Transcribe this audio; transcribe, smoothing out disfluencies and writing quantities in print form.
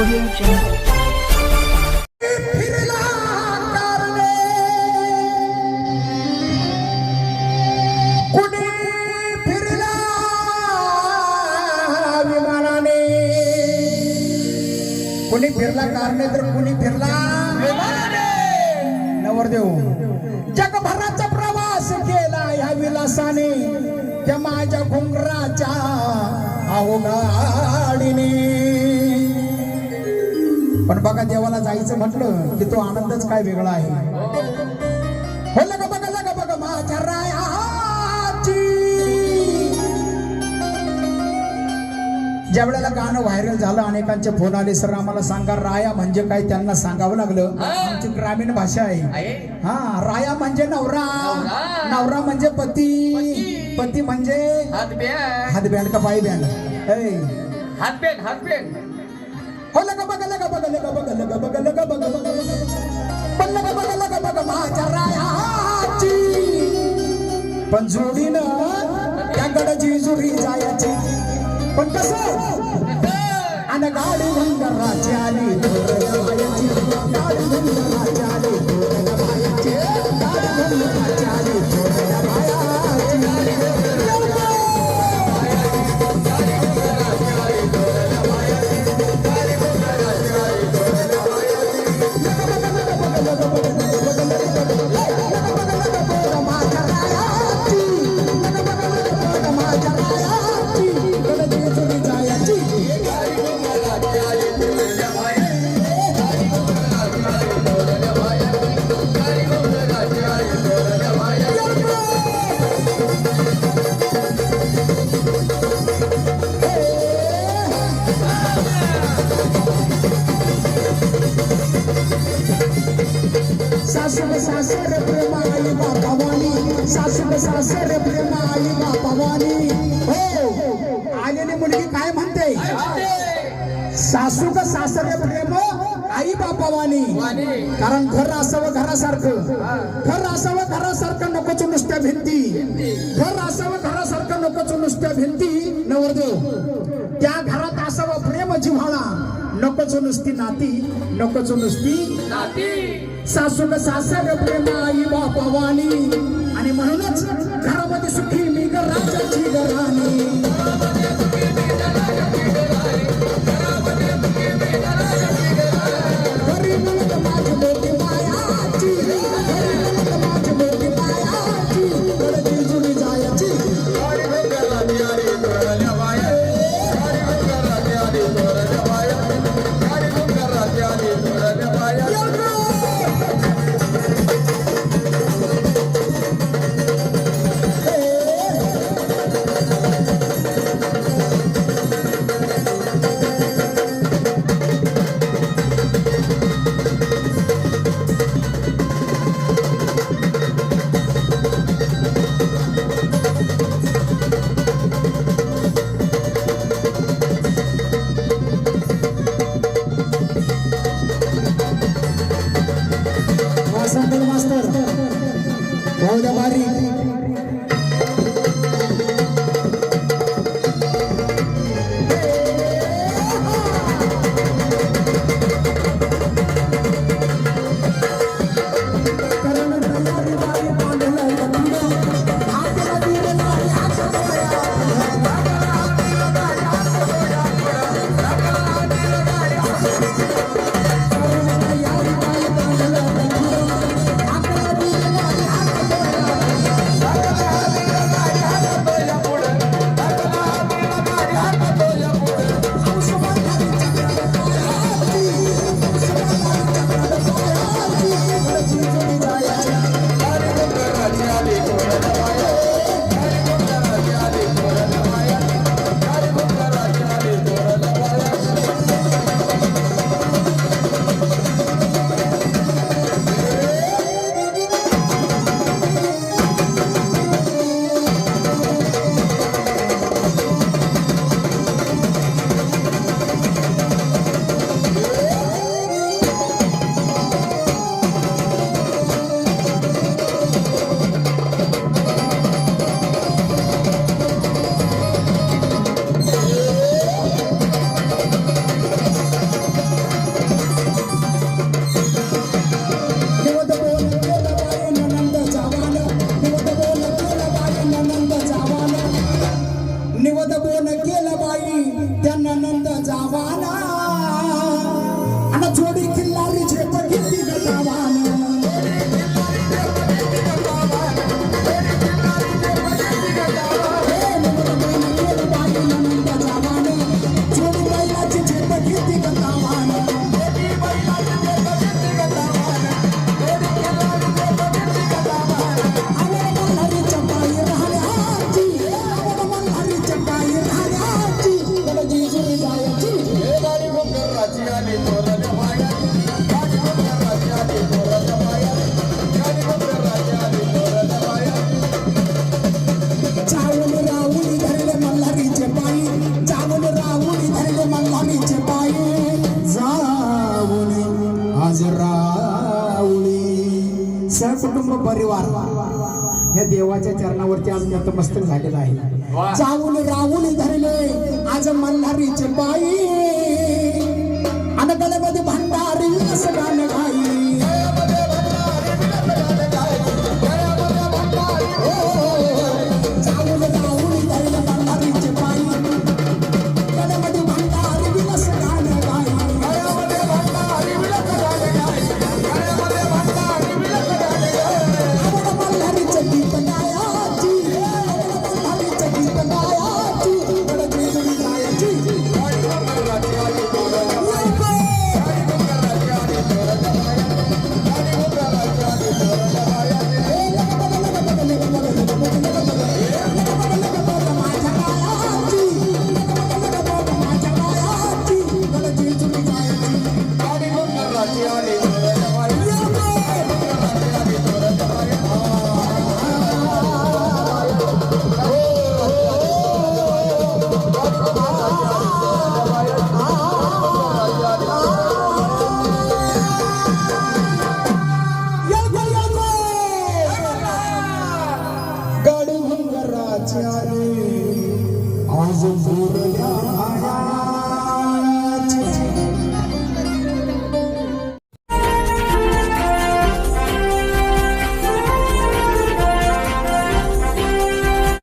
Audio Jungle. फिरला कारणे कुणी फिरला विमानाने कुणी फिरला कारणे तर कुणी फिरला विमानाने नवरदेव जगभराचा प्रवास केला या विलासाने त्या माझ्या घुंगराच्या अवघाडीने पण बघा देवाला जायचं म्हटलं की तो आनंदच काय वेगळा आहे हो लगा बघा माझ्या रायाची ज्या वेळेला गाणं व्हायरल झालं अनेकांचे फोन आले सर आम्हाला सांगा राया म्हणजे काय त्यांना सांगावं लागलं आमची ग्रामीण भाषा आहे हा राया म्हणजे नवरा नवरा म्हणजे पती पती म्हणजे हातबँड का पाय बँड हातबँड हो लगा बघा माझ्या रायाची पण जोडीनं त्या गडची जुरी जायची पण कसं आणि गाडी भंगाराची आली गाडी भंगाराची आली गाडी भंगाराची आली सासर प्रेमाई बापावानी सासर प्रेमाई बापावानी हो आलेली मुलगी काय म्हणते सासू का सासरे प्रेम आई बापावानी कारण घर असावं घरासारखं नकोच नुसत्या भिंती घर असावं घरासारखं नकोच नुसत्या भिंती नवरदेव त्या घरात असावं प्रेम जिव्हाळा नकोच नुसती नाती नकोच नुसती नाती सासू का सासर प्रेम आई बापावानी आणि म्हणूनच घरामध्ये सुखी मी ग राजाची घराणी घरी मिळत माझी मोठी मायाची घरी मिळत माझी मोठी मायाची गडची जुडी जायची निवद बोन केलं बाई त्यांना नंद जावाना आणि जोडी किल्लारी झेप किती गटावान सहकुटुंब परिवार या देवाच्या चरणावरती आज नतमस्तक झालेला आहे. चावून रावून धरले आज मल्हारीचे पायी आणि गळ्यामध्ये भांडारी असं गाणं